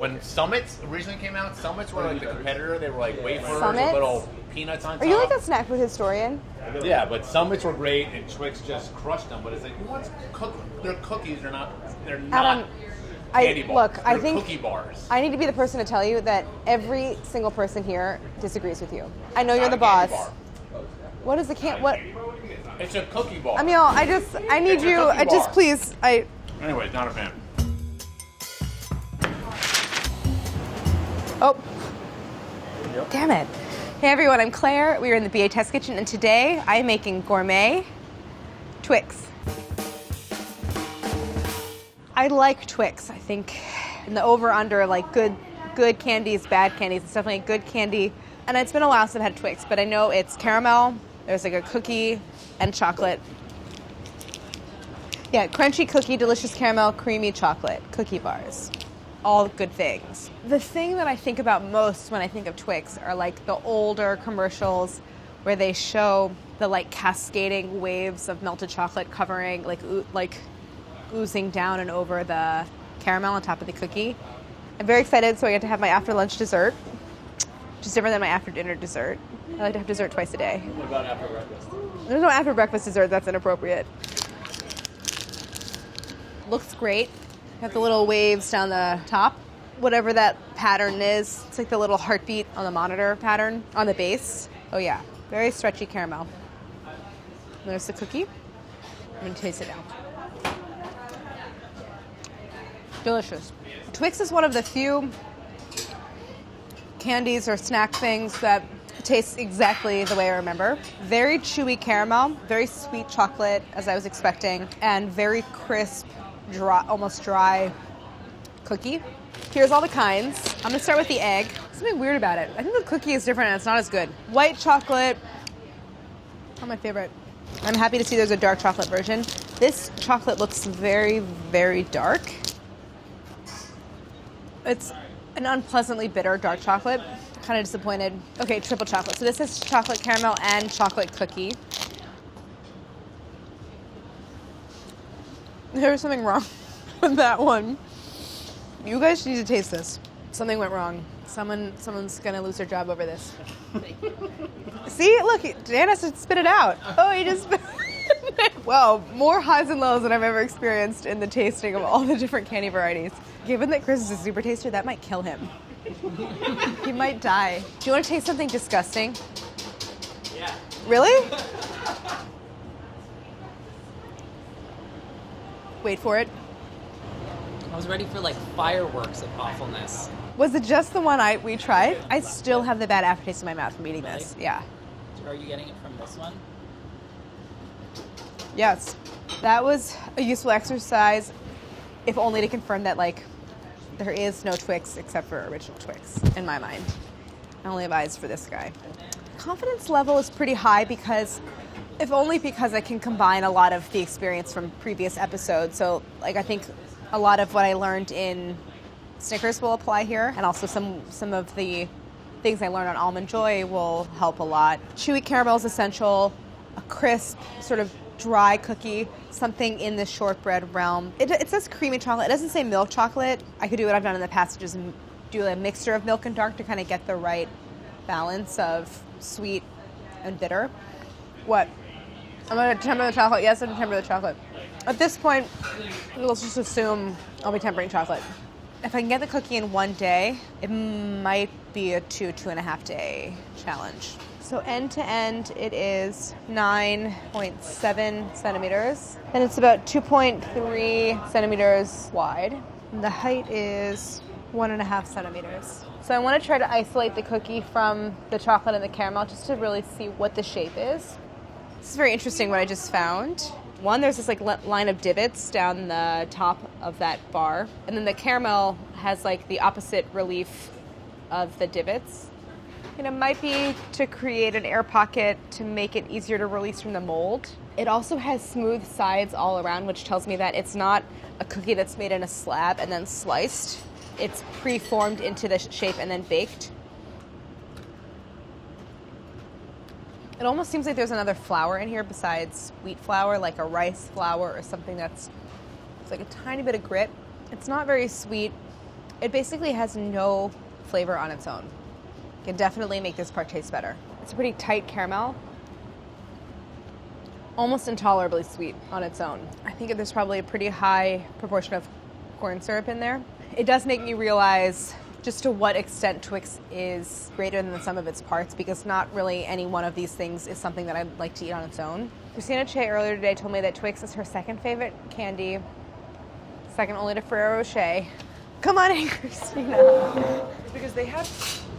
When Summits originally came out, Summits were like the competitor. They were like wafers Summits? with little peanuts on top. Are you like a snack food historian? Yeah, but Summits were great, and Twix just crushed them. But it's like, who wants They're cookies. They're not Adam, candy bars. Look, They're I think cookie bars. I need to be the person to tell you that every single person here disagrees with you. I know you're Not the a candy boss. bar. What is the what? It's a cookie bar. I need It's a you. cookie bar. Please. Anyway, not a fan. Oh. Damn it. Hey everyone, I'm Claire. We are in the BA Test Kitchen, and today I'm making Gourmet Twix. I like Twix. I think in the over-under, like good candies, bad candies. It's definitely a good candy. And it's been a while since I've had Twix, but I know it's caramel. There's like a cookie and chocolate. Yeah, crunchy cookie, delicious caramel, creamy chocolate, cookie bars. All good things. The thing that I think about most when I think of Twix are like the older commercials where they show the like cascading waves of melted chocolate covering, like oozing down and over the caramel on top of the cookie. I'm very excited, so I get to have my after lunch dessert, which is different than my after dinner dessert. I like to have dessert twice a day. What about after breakfast? There's no after breakfast dessert, that's inappropriate. Looks great. Have the little waves down the top. Whatever that pattern is, it's like the little heartbeat on the monitor pattern on the base. Oh yeah, very stretchy caramel. There's the cookie. I'm gonna taste it now. Delicious. Twix is one of the few candies or snack things that tastes exactly the way I remember. Very chewy caramel, very sweet chocolate, as I was expecting, and very crisp, dry, almost dry cookie. Here's all the kinds. I'm gonna start with the egg. Something weird about it. I think the cookie is different and it's not as good. White chocolate, not my favorite. I'm happy to see there's a dark chocolate version. This chocolate looks very, very dark. It's an unpleasantly bitter dark chocolate. Kind of disappointed. Okay, triple chocolate. So this is chocolate caramel and chocolate cookie. There's something wrong with that one. You guys need to taste this. Something went wrong. Someone's gonna lose their job over this. See, look, Dan has to spit it out. Oh, he just spit it. Well, more highs and lows than I've ever experienced in the tasting of all the different candy varieties. Given that Chris is a super taster, that might kill him. He might die. Do you want to taste something disgusting? Yeah. Really? Wait for it. I was ready for like fireworks of awfulness. Was it just the one we tried? I still have the bad aftertaste in my mouth from eating this. Really? Yeah. Are you getting it from this one? Yes. That was a useful exercise, if only to confirm that like there is no Twix except for original Twix, in my mind. I only have eyes for this guy. Confidence level is pretty high because I can combine a lot of the experience from previous episodes. So like I think a lot of what I learned in Snickers will apply here, and also some of the things I learned on Almond Joy will help a lot. Chewy caramel is essential, a crisp, sort of dry cookie, something in the shortbread realm. It says creamy chocolate. It doesn't say milk chocolate. I could do what I've done in the past, just do a mixture of milk and dark to kind of get the right balance of sweet and bitter. What? I'm going to temper the chocolate. Yes, I'm going to temper the chocolate. At this point, let's just assume I'll be tempering chocolate. If I can get the cookie in one day, it might be a 2.5 day challenge. So end to end, it is 9.7 centimeters. And it's about 2.3 centimeters wide. And the height is 1.5 centimeters. So I want to try to isolate the cookie from the chocolate and the caramel just to really see what the shape is. This is very interesting what I just found. One, there's this like line of divots down the top of that bar. And then the caramel has like the opposite relief of the divots. And it might be to create an air pocket to make it easier to release from the mold. It also has smooth sides all around, which tells me that it's not a cookie that's made in a slab and then sliced. It's pre-formed into the shape and then baked. It almost seems like there's another flour in here besides wheat flour, like a rice flour or something it's like a tiny bit of grit. It's not very sweet. It basically has no flavor on its own. Can definitely make this part taste better. It's a pretty tight caramel. Almost intolerably sweet on its own. I think there's probably a pretty high proportion of corn syrup in there. It does make me realize just to what extent Twix is greater than the sum of its parts, because not really any one of these things is something that I'd like to eat on its own. Christina Che earlier today told me that Twix is her second favorite candy, second only to Ferrero Rocher. Come on in, Christina. It's because they have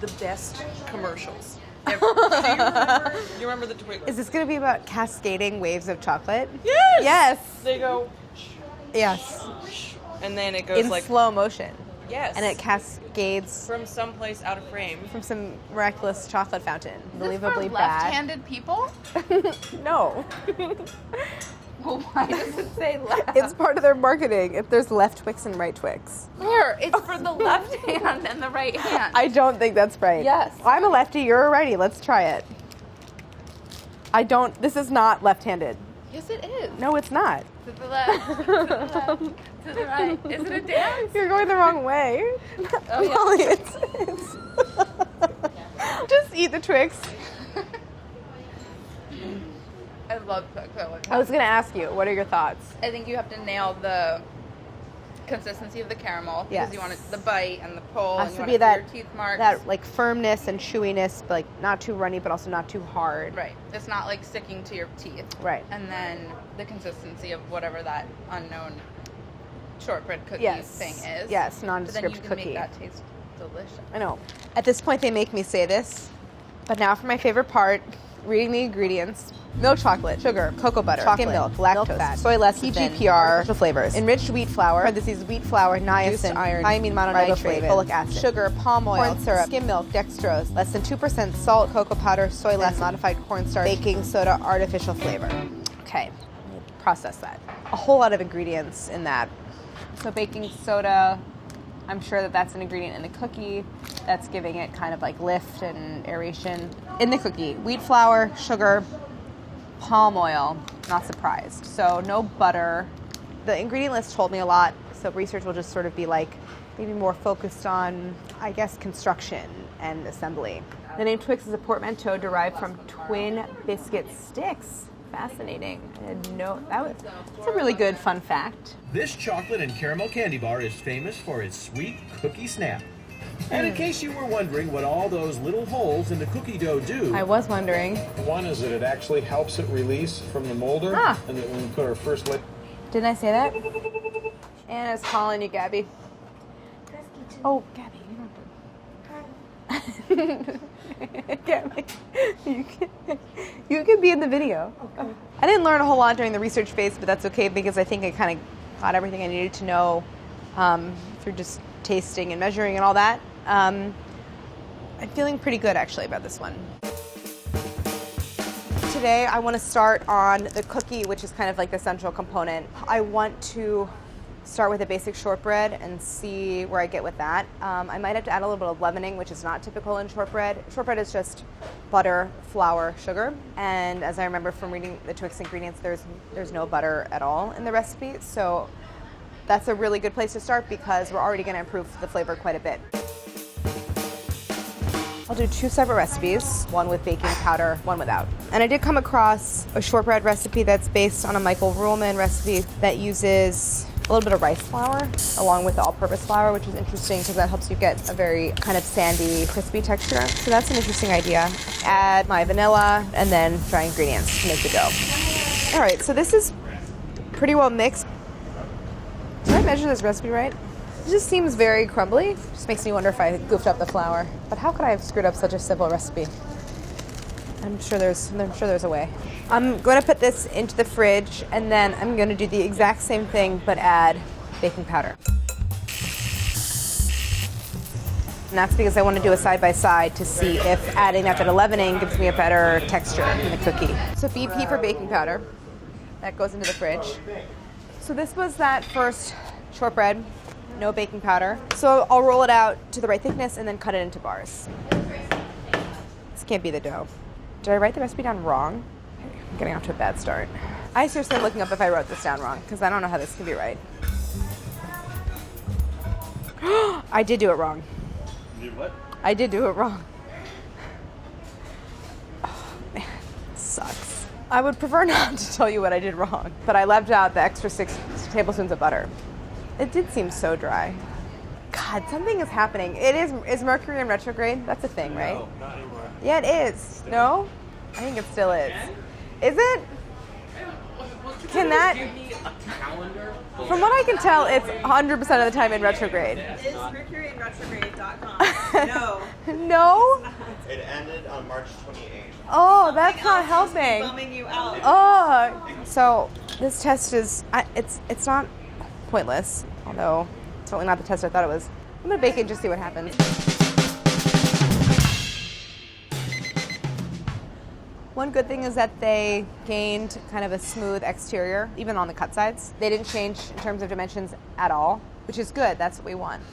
the best commercials. Do you remember the Twix? Is this going to be about cascading waves of chocolate? Yes! Yes. They go, Yes. and then it goes In like, slow motion. yes. And it cascades from someplace out of frame. from some miraculous chocolate fountain. Is this Unbelievably for bad. left-handed people? No. Well, why does it say left? It's part of their marketing. If there's left Twix and right Twix. Where? It's for the left hand and the right hand. I don't think that's right. Yes. I'm a lefty, you're a righty. Let's try it. This is not left-handed. Yes, it is. No, it's not. To the left. To the left. To the right. Is it a dance? You're going the wrong way. Oh, yeah. Molly, it's just eat the Twix. I love Twix. I was going to ask you, what are your thoughts? I think you have to nail the consistency of the caramel because Yes. you want it, the bite and the pull, Has and you to want be it for that, your teeth marks. that like firmness and chewiness, but like not too runny, but also not too hard. Right. It's not like sticking to your teeth. Right. And then the consistency of whatever that unknown shortbread cookie Yes. thing is. Yes, But then nondescript you can cookie. make that taste delicious. I know. At this point, they make me say this, but now for my favorite part, reading the ingredients. Milk chocolate, sugar, cocoa butter, chocolate, skim milk, lactose, fat, soy lecithin, PGPR, artificial flavors, enriched wheat flour, parentheses wheat flour, niacin, iron, thiamine mononitrate, folic acid, sugar, palm oil, corn syrup, skim milk, dextrose, less than 2% salt, cocoa powder, soy lecithin, modified cornstarch, baking soda, artificial flavor. Okay, process that. A whole lot of ingredients in that. So baking soda, I'm sure that that's an ingredient in the cookie that's giving it kind of like lift and aeration. In the cookie, wheat flour, sugar, palm oil, not surprised. So no butter. The ingredient list told me a lot, so research will just sort of be like maybe more focused on, I guess, construction and assembly. The name Twix is a portmanteau derived from twin biscuit sticks. Fascinating. I didn't know that's a really good fun fact. This chocolate and caramel candy bar is famous for its sweet cookie snap. And in case you were wondering what all those little holes in the cookie dough do, I was wondering. One is that it actually helps it release from the molder, and that when we put our first lick. Didn't I say that? Anna's calling you, Gabby. Oh, Gabby, you don't have to. Gabby, you can be in the video. Okay. I didn't learn a whole lot during the research phase, but that's okay because I think I kind of got everything I needed to know through just tasting and measuring and all that. I'm feeling pretty good actually about this one. Today I want to start on the cookie, which is kind of like the central component. I want to start with a basic shortbread and see where I get with that. I might have to add a little bit of leavening, which is not typical in shortbread. Shortbread is just butter, flour, sugar, and as I remember from reading the Twix ingredients, there's no butter at all in the recipe, so that's a really good place to start because we're already going to improve the flavor quite a bit. I'll do 2 separate recipes, one with baking powder, one without. And I did come across a shortbread recipe that's based on a Michael Ruhlman recipe that uses a little bit of rice flour along with the all-purpose flour, which is interesting because that helps you get a very kind of sandy, crispy texture. So that's an interesting idea. Add my vanilla and then dry ingredients to make the dough. All right, so this is pretty well mixed. Did I measure this recipe right? It just seems very crumbly. Just makes me wonder if I goofed up the flour. But how could I have screwed up such a simple recipe? I'm sure there's a way. I'm going to put this into the fridge and then I'm going to do the exact same thing but add baking powder. And that's because I want to do a side-by-side to see if adding that bit of leavening gives me a better texture in the cookie. So BP for baking powder. That goes into the fridge. So this was that first shortbread, no baking powder. So I'll roll it out to the right thickness and then cut it into bars. This can't be the dough. Did I write the recipe down wrong? I'm getting off to a bad start. I seriously am looking up if I wrote this down wrong because I don't know how this can be right. I did do it wrong. You did what? I did do it wrong. Oh, man, it sucks. I would prefer not to tell you what I did wrong, but I left out the extra 6 tablespoons of butter. It did seem so dry. God, something is happening. Is Mercury in retrograde? That's a thing, right? No, not anymore. Yeah, it is. No? I think it still is. Is it? Can that? From what I can tell, it's 100% of the time in retrograde. Is Mercury in retrograde.com? No. No? It ended on March 28th. Oh, that's not helping. Bumming you out. Oh, so this test is, it's not pointless, although it's certainly not the test I thought it was. I'm gonna bake it and just see what happens. One good thing is that they gained kind of a smooth exterior, even on the cut sides. They didn't change in terms of dimensions at all, which is good. That's what we want.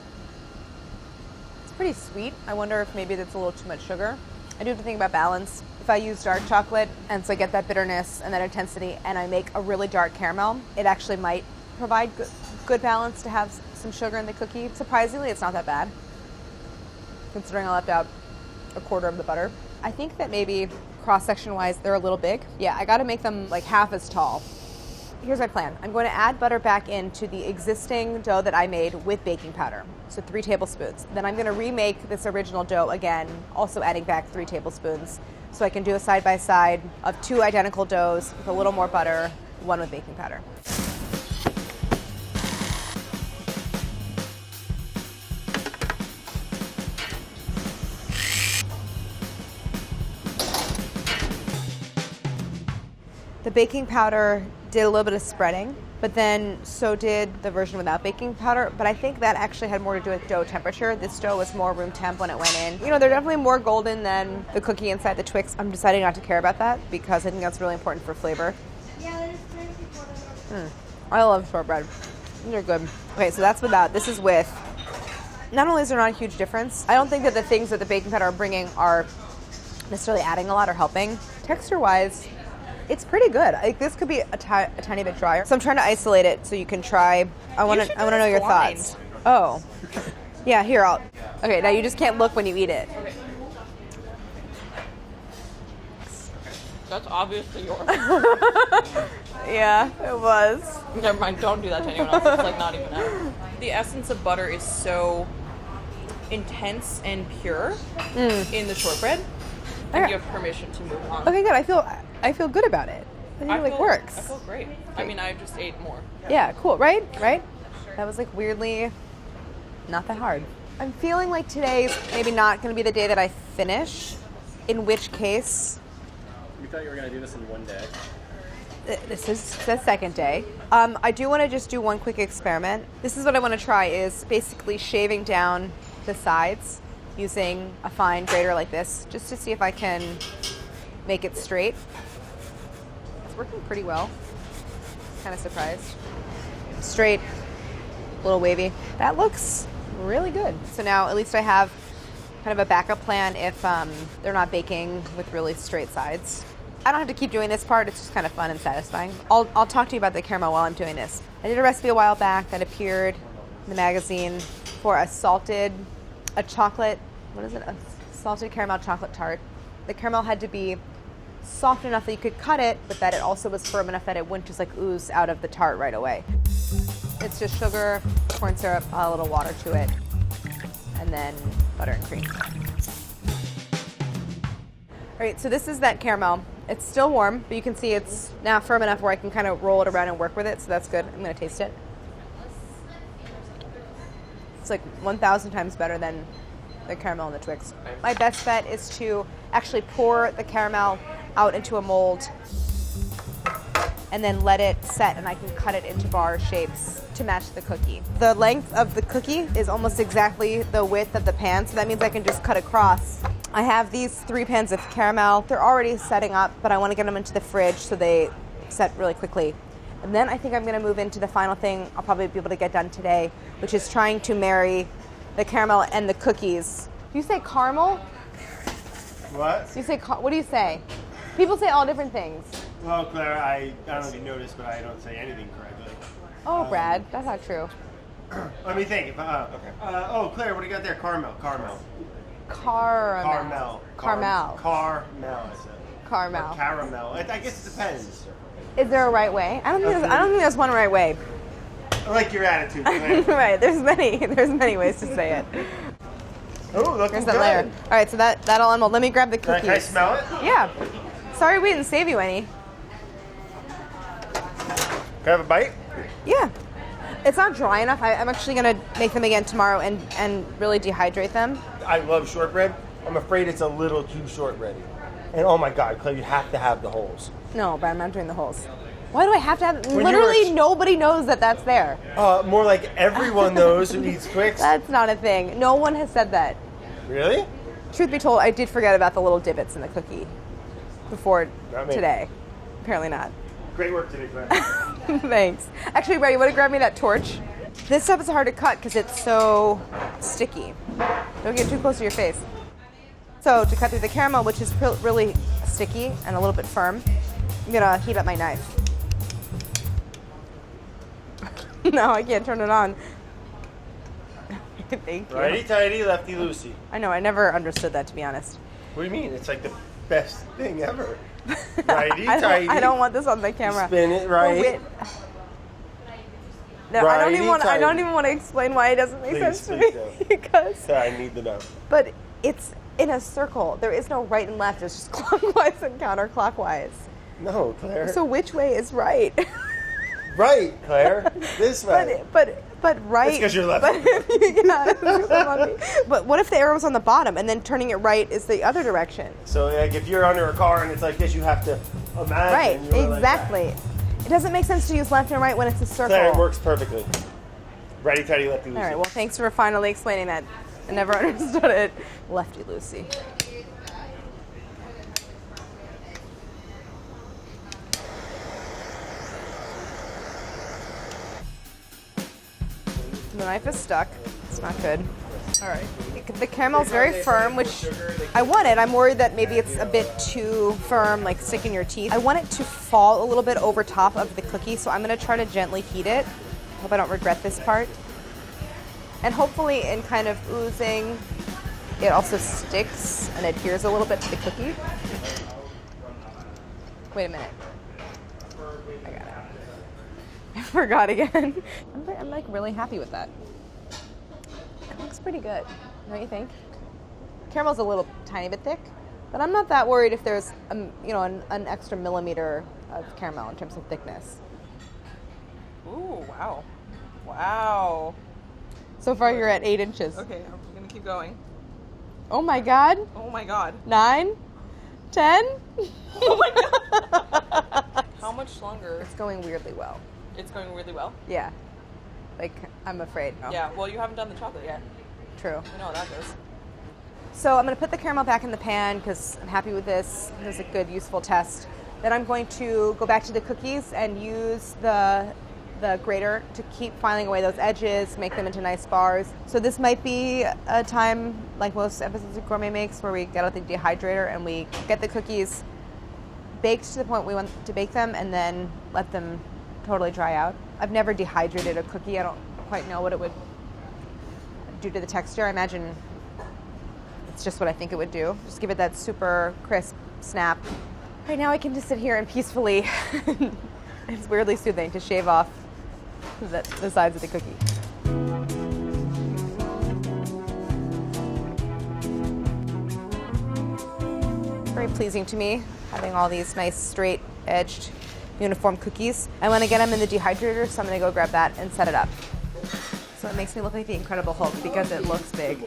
It's pretty sweet. I wonder if maybe that's a little too much sugar. I do have to think about balance. If I use dark chocolate, and so I get that bitterness and that intensity, and I make a really dark caramel, it actually might provide good balance to have some sugar in the cookie. Surprisingly, it's not that bad, considering I left out a quarter of the butter. I think that maybe cross-section wise, they're a little big. Yeah, I gotta make them like half as tall. Here's my plan. I'm going to add butter back into the existing dough that I made with baking powder. So 3 tablespoons. Then I'm gonna remake this original dough again, also adding back 3 tablespoons. So I can do a side-by-side of 2 identical doughs with a little more butter, 1 with baking powder. The baking powder did a little bit of spreading, but then so did the version without baking powder. But I think that actually had more to do with dough temperature. This dough was more room temp when it went in. You know, they're definitely more golden than the cookie inside the Twix. I'm deciding not to care about that because I think that's really important for flavor. I love shortbread. These are good. Okay, so that's without. This is with. Not only is there not a huge difference, I don't think that the things that the baking powder are bringing are necessarily adding a lot or helping. Texture-wise, it's pretty good. Like, this could be a tiny bit drier. So I'm trying to isolate it so you can try. I want to know your thoughts. Oh. Yeah, here, okay, now you just can't look when you eat it. That's obviously yours. Yeah, it was. Never mind, don't do that to anyone else. It's like not even out. The essence of butter is so intense and pure in the shortbread. And you have permission to move on. Okay, good. I feel good about it. I think it works. I feel great. I mean, I just ate more. Yeah, cool. Right? That was like weirdly not that hard. I'm feeling like today's maybe not going to be the day that I finish, in which case... We thought you were going to do this in one day. This is the second day. I do want to just do one quick experiment. This is what I want to try is basically shaving down the sides using a fine grater like this, just to see if I can make it straight. It's working pretty well. Kind of surprised. Straight, a little wavy. That looks really good. So now at least I have kind of a backup plan if they're not baking with really straight sides. I don't have to keep doing this part, it's just kind of fun and satisfying. I'll talk to you about the caramel while I'm doing this. I did a recipe a while back that appeared in the magazine for a salted caramel chocolate tart. The caramel had to be soft enough that you could cut it, but that it also was firm enough that it wouldn't just like ooze out of the tart right away. It's just sugar, corn syrup, a little water to it, and then butter and cream. All right, so this is that caramel. It's still warm, but you can see it's now firm enough where I can kind of roll it around and work with it, so that's good. I'm gonna taste it. It's like 1,000 times better than the caramel in the Twix. My best bet is to actually pour the caramel out into a mold and then let it set, and I can cut it into bar shapes to match the cookie. The length of the cookie is almost exactly the width of the pan, so that means I can just cut across. I have these 3 pans of caramel. They're already setting up, but I want to get them into the fridge so they set really quickly. And then I think I'm going to move into the final thing I'll probably be able to get done today, which is trying to marry the caramel and the cookies. Do you say caramel? What? Do you say what do you say? People say all different things. Well, Claire, I don't know if you noticed, but I don't say anything correctly. Oh, Brad, that's not true. Let me think. Oh, Claire, what do you got there? Caramel. Caramel. Caramel. Caramel. I said. Caramel. Or caramel. I guess it depends. Is there a right way? I don't think there's one right way. I like your attitude. Man. Right. There's many ways to say it. Oh, look There's good. that layer. All right, so that'll unmold. Let me grab the cookies. Can I smell it? Yeah. Sorry we didn't save you any. Can I have a bite? Yeah. It's not dry enough. I'm actually going to make them again tomorrow and really dehydrate them. I love shortbread. I'm afraid it's a little too shortbready. And oh my God, Claire, you have to have the holes. No, but I'm not doing the holes. Why do I have to have... When Literally nobody knows that that's there. More like everyone knows who eats Twix. That's not a thing. No one has said that. Really? Truth be told, I did forget about the little divots in the cookie before Not me. today. Apparently not. Great work today, Claire. Thanks. Actually, Ray, you want to grab me that torch? This stuff is hard to cut because it's so sticky. Don't get too close to your face. So to cut through the caramel, which is really sticky and a little bit firm, I'm going to heat up my knife. No, I can't turn it on. Thank you. Righty tighty, lefty loosey. I know, I never understood that, to be honest. What do you mean? It's like the best thing ever. Righty tighty. I don't want this on the camera. Spin it right. No, I don't Righty-tighty. even want to explain why it doesn't make Please, sense to please me. don't. Because I need to know. But it's in a circle. There is no right and left. It's just clockwise and counterclockwise. No, Claire. So which way is right? Right, Claire. This way. But right. It's 'cause you're left. But what if the arrow's on the bottom and then turning it right is the other direction? So like if you're under a car and it's like this, you have to imagine. Right, you're exactly. Like that. It doesn't make sense to use left and right when it's a circle. Claire, it works perfectly. Righty tighty, lefty loosey. All right, well, thanks for finally explaining that. I never understood it. Lefty loosey. The knife is stuck. It's not good. All right. The caramel's very firm, which I want it. I'm worried that maybe it's a bit too firm, like stick in your teeth. I want it to fall a little bit over top of the cookie, so I'm going to try to gently heat it. Hope I don't regret this part. And hopefully in kind of oozing, it also sticks and adheres a little bit to the cookie. Wait a minute. I got it. I forgot again. I'm like really happy with that. It looks pretty good, don't you think? Caramel's a little tiny bit thick, but I'm not that worried if there's an extra millimeter of caramel in terms of thickness. Ooh, wow. Wow. So far you're at 8 inches. Okay, I'm gonna keep going. Oh my God. Oh my God. 9? 10? Oh my God. How much longer? It's going weirdly well. It's going really well? Yeah. Like, I'm afraid. No. Yeah, well, you haven't done the chocolate yet. True. You know how that goes. So I'm going to put the caramel back in the pan because I'm happy with this. It was a good, useful test. Then I'm going to go back to the cookies and use the grater to keep filing away those edges, make them into nice bars. So this might be a time, like most episodes of Gourmet Makes, where we get out the dehydrator and we get the cookies baked to the point we want to bake them and then let them totally dry out. I've never dehydrated a cookie. I don't quite know what it would do to the texture. I imagine it's just what I think it would do. Just give it that super crisp snap. Right now I can just sit here and peacefully, it's weirdly soothing to shave off the sides of the cookie. Very pleasing to me, having all these nice straight-edged uniform cookies. I want to get them in the dehydrator, so I'm going to go grab that and set it up. So it makes me look like the Incredible Hulk because it looks big.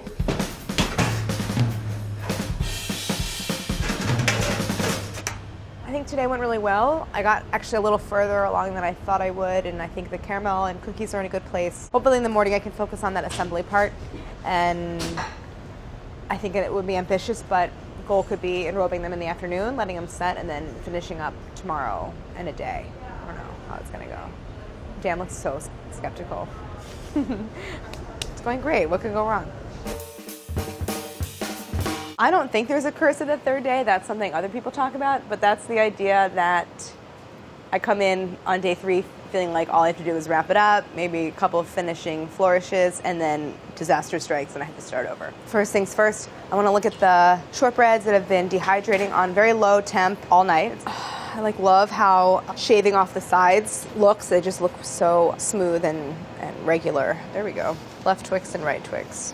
I think today went really well. I got actually a little further along than I thought I would, and I think the caramel and cookies are in a good place. Hopefully in the morning I can focus on that assembly part, and I think it would be ambitious, but the goal could be enrobing them in the afternoon, letting them set, and then finishing up tomorrow in a day. I don't know how it's gonna go. Dan looks so skeptical. It's going great. What could go wrong? I don't think there's a curse of the third day. That's something other people talk about, but that's the idea that I come in on day 3 feeling like all I have to do is wrap it up, maybe a couple of finishing flourishes, and then disaster strikes and I have to start over. First things first, I want to look at the shortbreads that have been dehydrating on very low temp all night. I love how shaving off the sides looks. They just look so smooth and regular. There we go. Left Twix and right Twix.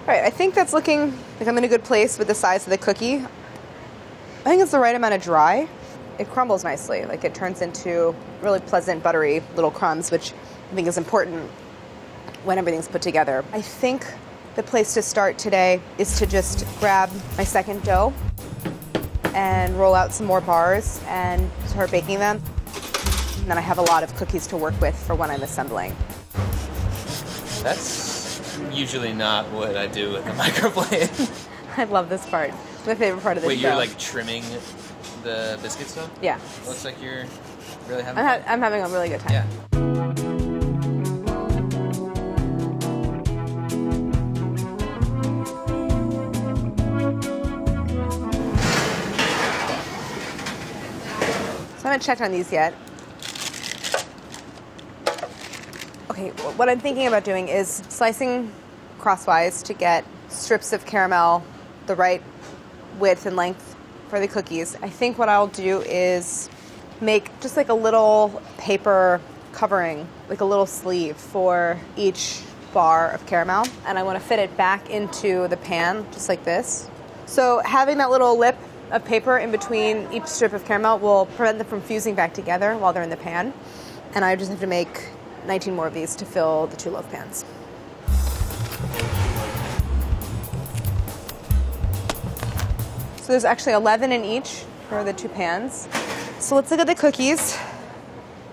All right, I think that's looking like I'm in a good place with the size of the cookie. I think it's the right amount of dry. It crumbles nicely. Like it turns into really pleasant, buttery little crumbs, which I think is important when everything's put together. I think the place to start today is to just grab my second dough and roll out some more bars and start baking them. And then I have a lot of cookies to work with for when I'm assembling. That's usually not what I do with the microblade. I love this part. It's my favorite part of the Wait, show. you're like trimming the biscuits though? Yeah. Looks like you're really having fun. I'm having a really good time. Yeah. So I haven't checked on these yet. Okay, what I'm thinking about doing is slicing crosswise to get strips of caramel the right width and length for the cookies. I think what I'll do is make just like a little paper covering, like a little sleeve for each bar of caramel. And I want to fit it back into the pan just like this. So having that little lip of paper in between each strip of caramel will prevent them from fusing back together while they're in the pan. And I just have to make 19 more of these to fill the 2 loaf pans. So there's actually 11 in each for the 2 pans. So let's look at the cookies.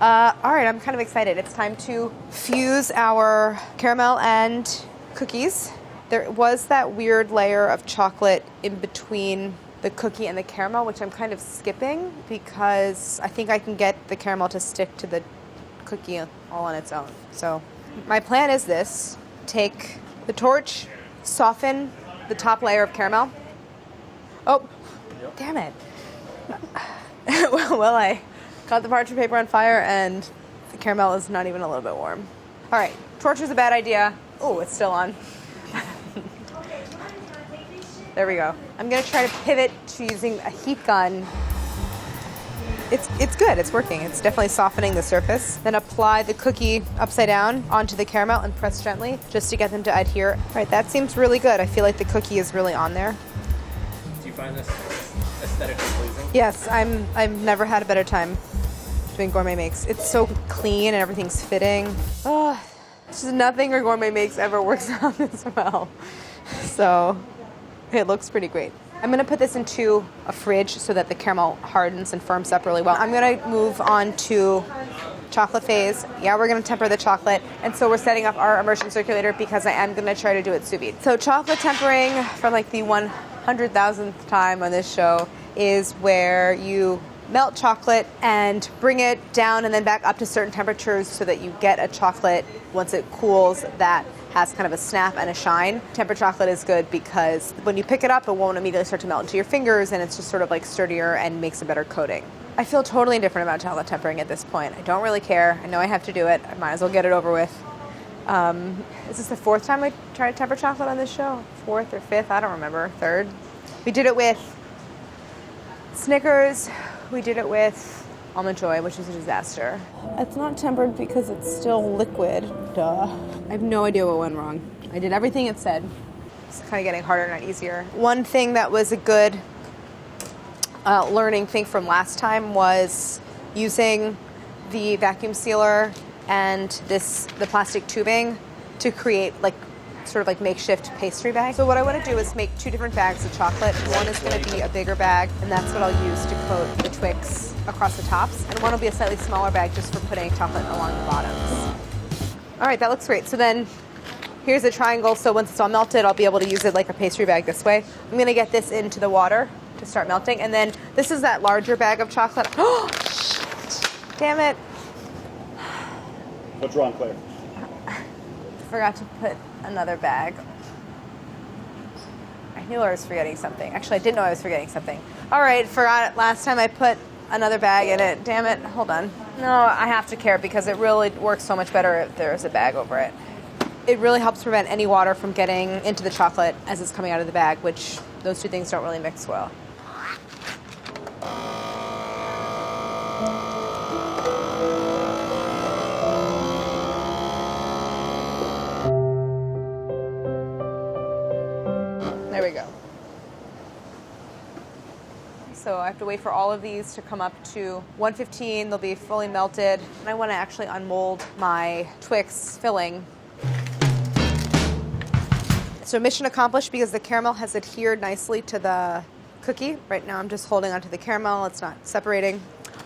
All right, I'm kind of excited. It's time to fuse our caramel and cookies. There was that weird layer of chocolate in between the cookie and the caramel, which I'm kind of skipping because I think I can get the caramel to stick to the cookie all on its own. So my plan is this: take the torch, soften the top layer of caramel. Oh, damn it. Well, I got the parchment paper on fire and the caramel is not even a little bit warm. All right, torch was a bad idea. Oh, it's still on. There we go. I'm gonna try to pivot to using a heat gun. It's good, it's working. It's definitely softening the surface. Then apply the cookie upside down onto the caramel and press gently just to get them to adhere. All right, that seems really good. I feel like the cookie is really on there. Do you find this aesthetically pleasing? Yes, I've never had a better time doing Gourmet Makes. It's so clean and everything's fitting. Oh, just nothing or Gourmet Makes ever works out this well. So it looks pretty great. I'm gonna put this into a fridge so that the caramel hardens and firms up really well. I'm gonna move on to chocolate phase. Yeah, we're gonna temper the chocolate. And so we're setting up our immersion circulator because I am gonna try to do it sous vide. So chocolate tempering for like the 100,000th time on this show is where you melt chocolate and bring it down and then back up to certain temperatures so that you get a chocolate, once it cools, that has kind of a snap and a shine. Tempered chocolate is good because when you pick it up, it won't immediately start to melt into your fingers and it's just sort of like sturdier and makes a better coating. I feel totally indifferent about chocolate tempering at this point. I don't really care. I know I have to do it. I might as well get it over with. Is this the 4th time I tried to temper chocolate on this show? 4th or 5th? I don't remember. 3rd. We did it with Snickers. We did it with Almond Joy, which was a disaster. It's not tempered because it's still liquid. Duh. I have no idea what went wrong. I did everything it said. It's kind of getting harder, not easier. One thing that was a good learning thing from last time was using the vacuum sealer and the plastic tubing to create sort of like makeshift pastry bag. So what I want to do is make 2 different bags of chocolate. One is going to be a bigger bag, and that's what I'll use to coat the Twix across the tops. And one will be a slightly smaller bag just for putting chocolate along the bottoms. All right, that looks great. So then here's a triangle. So once it's all melted, I'll be able to use it like a pastry bag this way. I'm going to get this into the water to start melting. And then this is that larger bag of chocolate. Oh, shit. Damn it. What's wrong, Claire? Forgot to put another bag. I knew I was forgetting something. Actually, I didn't know I was forgetting something. All right, forgot it. Last time I put another bag in it. Damn it. Hold on. No, I have to care because it really works so much better if there's a bag over it. It really helps prevent any water from getting into the chocolate as it's coming out of the bag, which those two things don't really mix well. There we go. So I have to wait for all of these to come up to 115. They'll be fully melted. And I want to actually unmold my Twix filling. So mission accomplished because the caramel has adhered nicely to the cookie. Right now I'm just holding onto the caramel. It's not separating.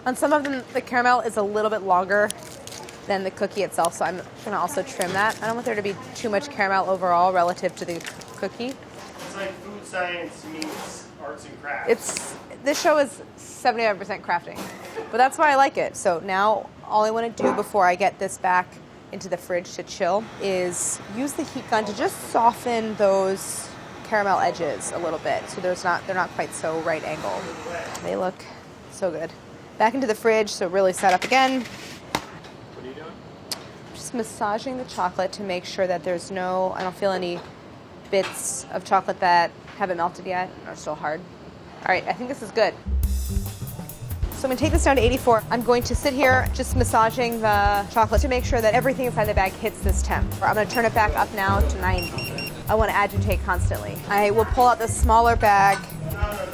On some of them, the caramel is a little bit longer than the cookie itself, so I'm going to also trim that. I don't want there to be too much caramel overall relative to the cookie. It's like food science meets arts and crafts. This show is 75% crafting, but that's why I like it. So now all I want to do before I get this back into the fridge to chill is use the heat gun to just soften those caramel edges a little bit so they're not quite so right angled. They look so good. Back into the fridge, so really set up again. What are you doing? Just massaging the chocolate to make sure that I don't feel any bits of chocolate that haven't melted yet and are still hard. All right, I think this is good. So I'm going to take this down to 84. I'm going to sit here just massaging the chocolate to make sure that everything inside the bag hits this temp. I'm going to turn it back up now to 90. I want to agitate constantly. I will pull out the smaller bag,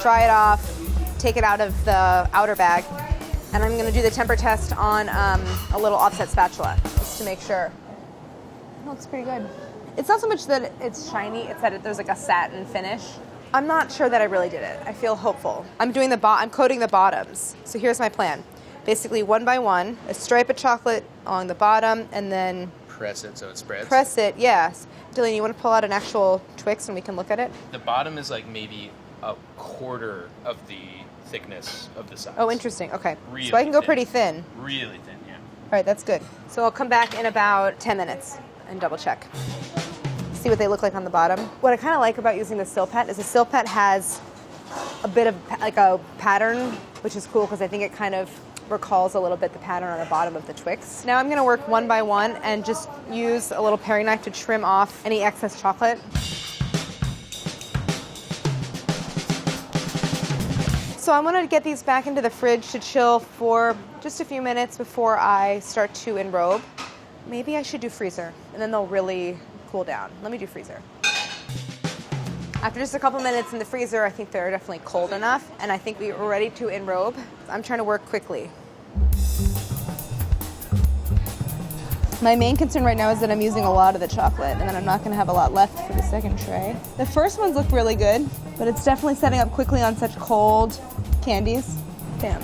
dry it off, take it out of the outer bag, and I'm going to do the temper test on a little offset spatula just to make sure. It looks pretty good. It's not so much that it's shiny, it's that there's like a satin finish. I'm not sure that I really did it. I feel hopeful. I'm coating the bottoms. So here's my plan. Basically, one by one, a stripe of chocolate along the bottom, and then Press it so it spreads. press it, yes. Dylan, you want to pull out an actual Twix and we can look at it? The bottom is like maybe a quarter of the thickness of the sides. Oh, interesting. Okay. Really so I can go thin. pretty thin. Really thin, yeah. All right, that's good. So I'll come back in about 10 minutes and double check. See what they look like on the bottom. What I kind of like about using the Silpat is the Silpat has a bit of like a pattern, which is cool because I think it kind of recalls a little bit the pattern on the bottom of the Twix. Now I'm going to work one by one and just use a little paring knife to trim off any excess chocolate. So I wanted to get these back into the fridge to chill for just a few minutes before I start to enrobe. Maybe I should do freezer, and then they'll really cool down. Let me do freezer. After just a couple minutes in the freezer, I think they're definitely cold enough, and I think we're ready to enrobe. I'm trying to work quickly. My main concern right now is that I'm using a lot of the chocolate, and then I'm not going to have a lot left for the second tray. The first ones look really good, but it's definitely setting up quickly on such cold candies. Damn.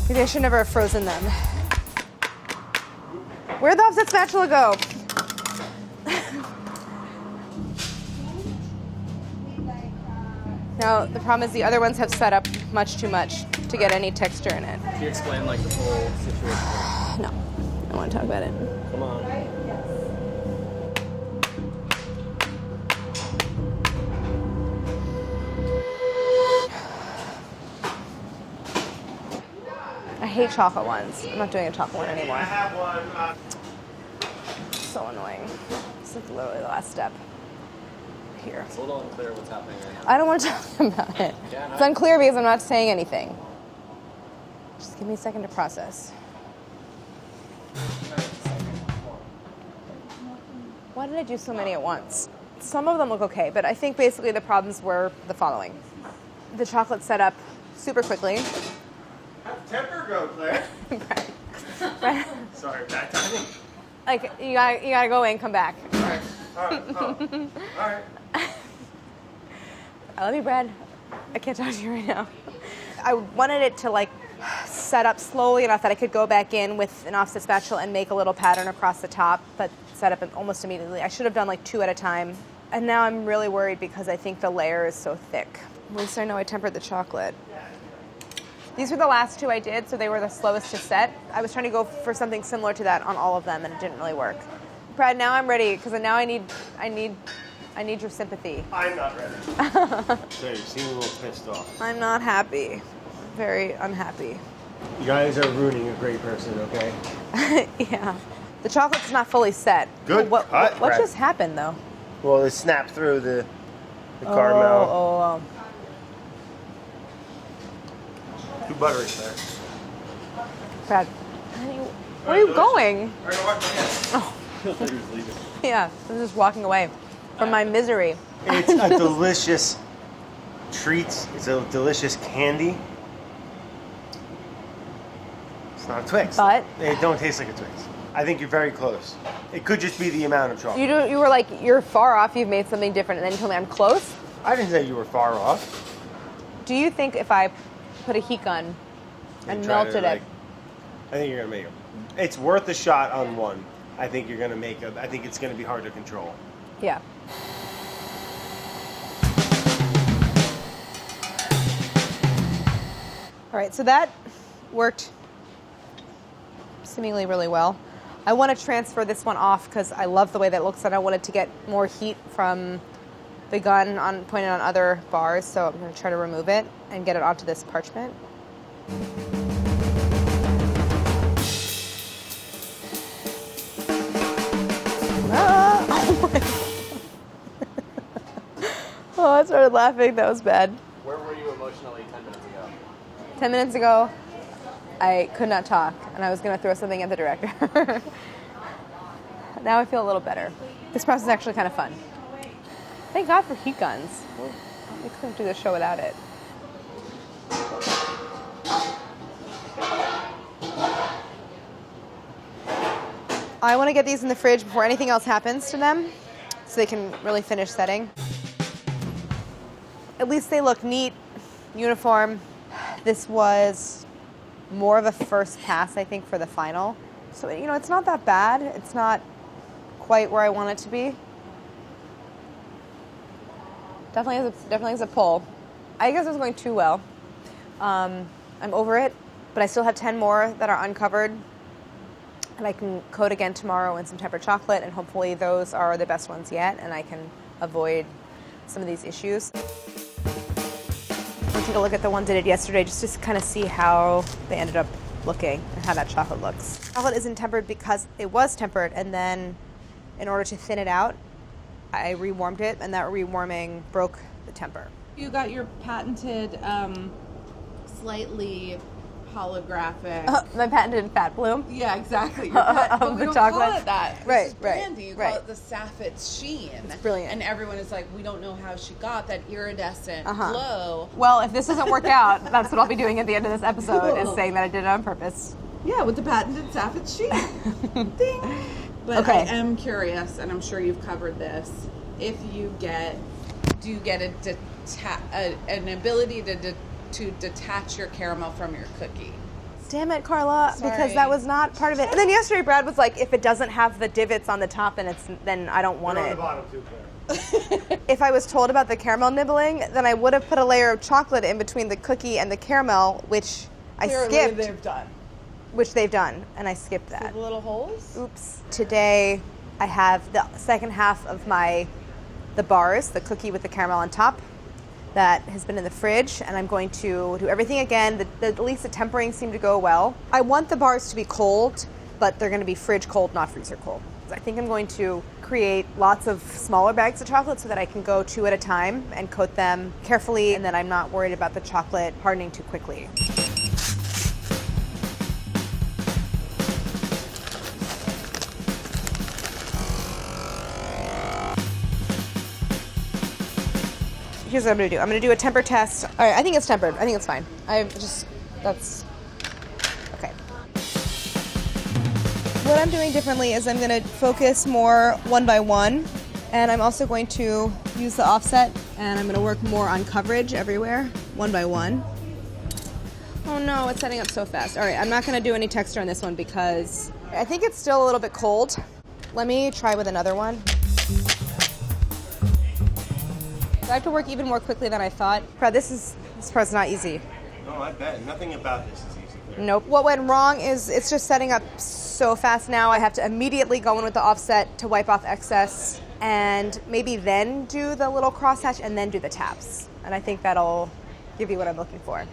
Maybe I should never have frozen them. Where'd the offset spatula go? Now, the problem is the other ones have set up much too much to get any texture in it. Can you explain like the whole situation? No, I don't want to talk about it. Come on. I hate chocolate ones. I'm not doing a chocolate one anymore. I have one. So annoying. This is literally the last step. Here. It's a little unclear what's happening right now. I don't want to talk about it. Yeah, no. It's unclear because I'm not saying anything. Just give me a second to process. Why did I do so many at once? Some of them look okay, but I think basically the problems were the following. The chocolate set up super quickly. How'd the temper go, Claire? Right. Sorry, bad timing. Like, you gotta go away and come back. All right. All right. I love you, Brad. I can't talk to you right now. I wanted it to like set up slowly enough that I could go back in with an offset spatula and make a little pattern across the top, but set up almost immediately. I should have done like 2 at a time. And now I'm really worried because I think the layer is so thick. At least I know I tempered the chocolate. These were the last 2 I did, so they were the slowest to set. I was trying to go for something similar to that on all of them, and it didn't really work. Brad, now I'm ready because now I need your sympathy. I'm not ready. So you seem a little pissed off. I'm not happy. Very unhappy. You guys are ruining a great person, okay? Yeah. The chocolate's not fully set. Good What cut, Brad. just happened, though? Well, it snapped through the caramel. Oh. Too buttery there. Brad, where are you going? I gotta wash my hands. Oh. Yeah, I'm just walking away from my misery. It's a delicious treat. It's a delicious candy. It's not a Twix. But? It don't taste like a Twix. I think you're very close. It could just be the amount of chocolate. You were like, you're far off, you've made something different, and then you told me I'm close? I didn't say you were far off. Do you think if I put a heat gun and melted it? I think you're gonna make it. It's worth a shot on one. I think you're gonna make it. I think it's gonna be hard to control. Yeah. All right, so that worked seemingly really well. I want to transfer this one off because I love the way that looks, and I wanted to get more heat from the gun pointed on other bars, so I'm going to try to remove it and get it onto this parchment. Oh my God. Oh, I started laughing. That was bad. Where were you emotionally 10 minutes ago? 10 minutes ago, I could not talk, and I was going to throw something at the director. Now I feel a little better. This process is actually kind of fun. Thank God for heat guns. We couldn't do the show without it. I want to get these in the fridge before anything else happens to them, so they can really finish setting. At least they look neat, uniform. This was more of a first pass, I think, for the final. So, you know, it's not that bad. It's not quite where I want it to be. Definitely is a pull. I guess it was going too well. I'm over it, but I still have 10 more that are uncovered. And I can coat again tomorrow in some tempered chocolate, and hopefully those are the best ones yet, and I can avoid some of these issues. I'll take a look at the ones I did yesterday just to kind of see how they ended up looking and how that chocolate looks. Chocolate isn't tempered because it was tempered, and then in order to thin it out, I rewarmed it, and that rewarming broke the temper. You got your patented, slightly holographic. My patented fat bloom. Yeah, exactly. But we the don't chocolate. call it that. Right, This is right, brandy. You right. call it the Saffitz sheen. It's brilliant. And everyone is like, we don't know how she got that iridescent glow. Well, if this doesn't work out, that's what I'll be doing at the end of this episode, is saying that I did it on purpose. Yeah, with the patented Saffitz sheen. Ding. But Okay. I am curious, and I'm sure you've covered this, if you do you get an ability to detach your caramel from your cookie? Damn it, Carla, because Sorry. that was not part of it. And then yesterday Brad was like, if it doesn't have the divots on the top, then I don't want Put it it. on the bottom too, Claire. If I was told about the caramel nibbling, then I would have put a layer of chocolate in between the cookie and the caramel, which I Clearly skipped. they've done. Which they've done, and I skipped that. The little holes? Oops. Today I have the second half of the bars, the cookie with the caramel on top, that has been in the fridge, and I'm going to do everything again. At least the tempering seemed to go well. I want the bars to be cold, but they're going to be fridge cold, not freezer cold. I think I'm going to create lots of smaller bags of chocolate so that I can go 2 at a time and coat them carefully, and then I'm not worried about the chocolate hardening too quickly. Here's what I'm going to do. I'm going to do a temper test. All right, I think it's tempered. I think it's fine. That's okay. What I'm doing differently is I'm going to focus more one by one, and I'm also going to use the offset, and I'm going to work more on coverage everywhere, one by one. Oh no, it's setting up so fast. All right, I'm not going to do any texture on this one because I think it's still a little bit cold. Let me try with another one. I have to work even more quickly than I thought. Brad, this part's not easy. No, I bet. Nothing about this is easy, Claire. Nope. What went wrong is it's just setting up so fast now. I have to immediately go in with the offset to wipe off excess, and maybe then do the little crosshatch and then do the taps. And I think that'll give you what I'm looking for.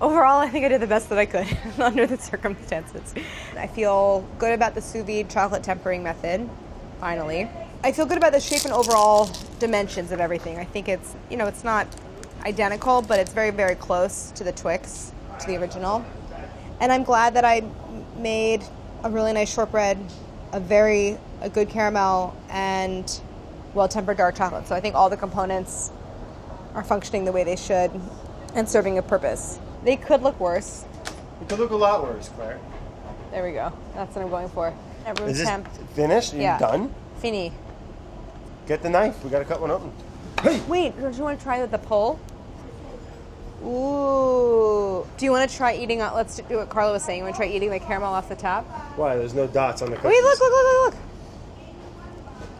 Overall, I think I did the best that I could under the circumstances. I feel good about the sous vide chocolate tempering method, finally. I feel good about the shape and overall dimensions of everything. I think it's, it's not identical, but it's very, very close to the Twix, to the original. And I'm glad that I made a really nice shortbread, a good caramel, and well-tempered dark chocolate. So I think all the components are functioning the way they should and serving a purpose. They could look worse. It could look a lot worse, Claire. There we go. That's what I'm going for. At room Is this temp. finished? Are Yeah. you done? Fini. Get the knife. We got to cut one open. Wait, don't you want to try with the pull? Ooh. Do you want to try eating, let's do what Carla was saying. You want to try eating the caramel off the top? Why? There's no dots on the cookies. Wait, look.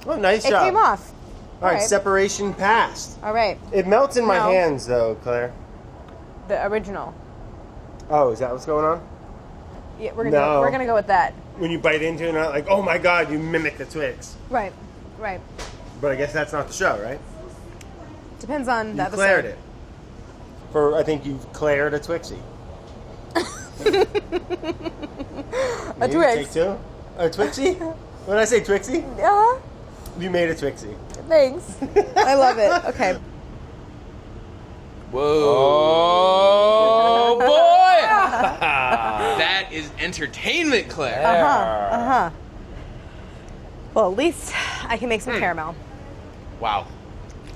Oh, nice It job. came off. All right, separation passed. All right. It melts in my No. hands, though, Claire. The original. Oh, is that what's going on? Yeah, we're No. gonna go with that. When you bite into it, not like, oh my God, you mimic the Twix. Right. But I guess that's not the show, right? Depends on the You episode. Claired it. I think you've Claired a Twixie. A Maybe Twix. Take two? A Twixie? When did I say Twixie? Uh-huh. You made a Twixie. Thanks. I love it. Okay. Whoa, boy! That is entertainment, Claire. Uh-huh. Well, at least I can make some caramel. Wow.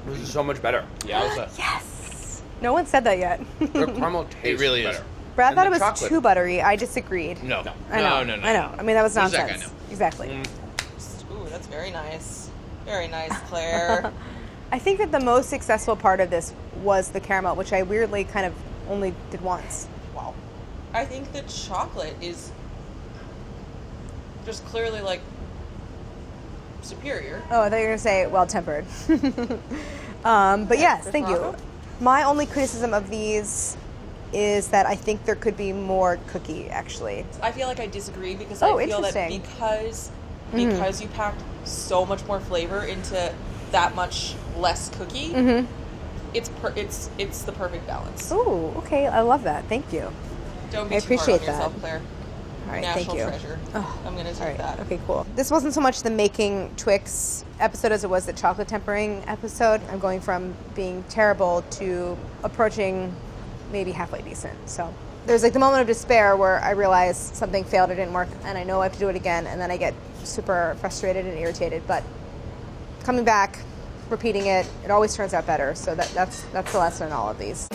This is so much better. Yeah. Yes. No one said that yet. The caramel tastes It really is. better. Brad And thought the it was chocolate. too buttery. I disagreed. No. I know. No. I know. I mean, that was Who's that nonsense. guy now? Exactly. Ooh, that's very nice. Very nice, Claire. I think that the most successful part of this was the caramel, which I weirdly kind of only did once. Wow. I think the chocolate is just clearly like superior. Oh, I thought you were going to say well-tempered. But yes, thank you. My only criticism of these is that I think there could be more cookie, actually. I feel like I disagree because Oh, I feel that interesting. because you packed so much more flavor into that much less cookie, it's the perfect balance. Ooh, okay. I love that. Thank you. Don't be I too appreciate hard on yourself, that. Claire. All right, National thank you. treasure. I'm gonna take that. Okay, cool. This wasn't so much the making Twix episode as it was the chocolate tempering episode. I'm going from being terrible to approaching maybe halfway decent. So there's like the moment of despair where I realize something failed or didn't work, and I know I have to do it again, and then I get super frustrated and irritated. But coming back, repeating it, it always turns out better. So that's the lesson in all of these.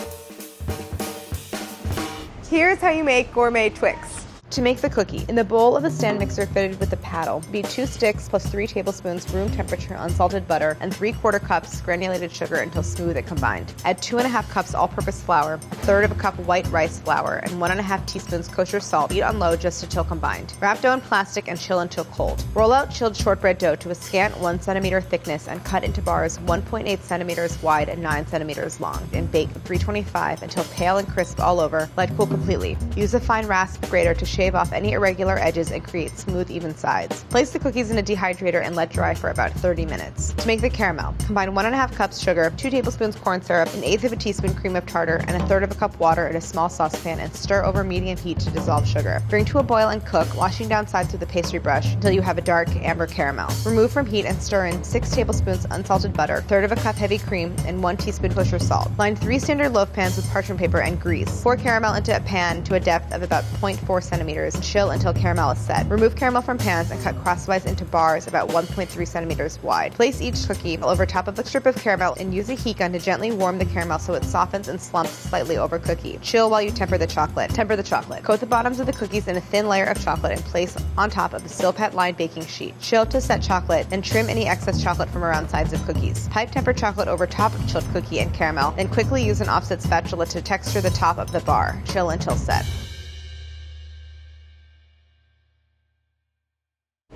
Here's how you make Gourmet Twix. To make the cookie, in the bowl of the stand mixer fitted with a paddle, beat 2 sticks plus 3 tablespoons room temperature unsalted butter and 3/4 cups granulated sugar until smooth and combined. Add 2.5 cups all-purpose flour, 1/3 cup white rice flour, and 1.5 teaspoons kosher salt. Beat on low just until combined. Wrap dough in plastic and chill until cold. Roll out chilled shortbread dough to a scant 1 centimeter thickness and cut into bars 1.8 centimeters wide and 9 centimeters long, and bake at 325 until pale and crisp all over. Let cool completely. Use a fine rasp grater to shave off any irregular edges and create smooth, even sides. Place the cookies in a dehydrator and let dry for about 30 minutes. To make the caramel, combine 1.5 cups sugar, 2 tablespoons corn syrup, 1/8 teaspoon cream of tartar, and 1/3 cup water in a small saucepan and stir over medium heat to dissolve sugar. Bring to a boil and cook, washing down sides with a pastry brush until you have a dark amber caramel. Remove from heat and stir in 6 tablespoons unsalted butter, 1/3 cup heavy cream, and 1 teaspoon kosher salt. Line 3 standard loaf pans with parchment paper and grease. Pour caramel into a pan to a depth of about 0.4 centimeters. Chill until caramel is set. Remove caramel from pans and cut crosswise into bars about 1.3 centimeters wide. Place each cookie over top of a strip of caramel and use a heat gun to gently warm the caramel so it softens and slumps slightly over cookie. Chill while you temper the chocolate. Temper the chocolate. Coat the bottoms of the cookies in a thin layer of chocolate and place on top of a silpat-lined baking sheet. Chill to set chocolate and trim any excess chocolate from around sides of cookies. Pipe tempered chocolate over top of chilled cookie and caramel, then quickly use an offset spatula to texture the top of the bar. Chill until set.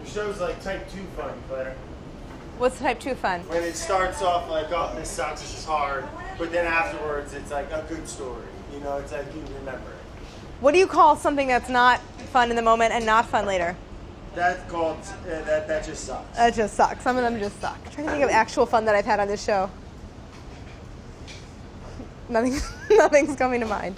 Show's like type 2 fun, Claire. What's type 2 fun? When it starts off like, oh, this sucks, this is hard, but then afterwards it's like a good story. You know, it's like you remember it. What do you call something that's not fun in the moment and not fun later? That's called, that just sucks. That just sucks. Some of them just suck. I'm trying to think of actual fun that I've had on this show. Nothing's coming to mind.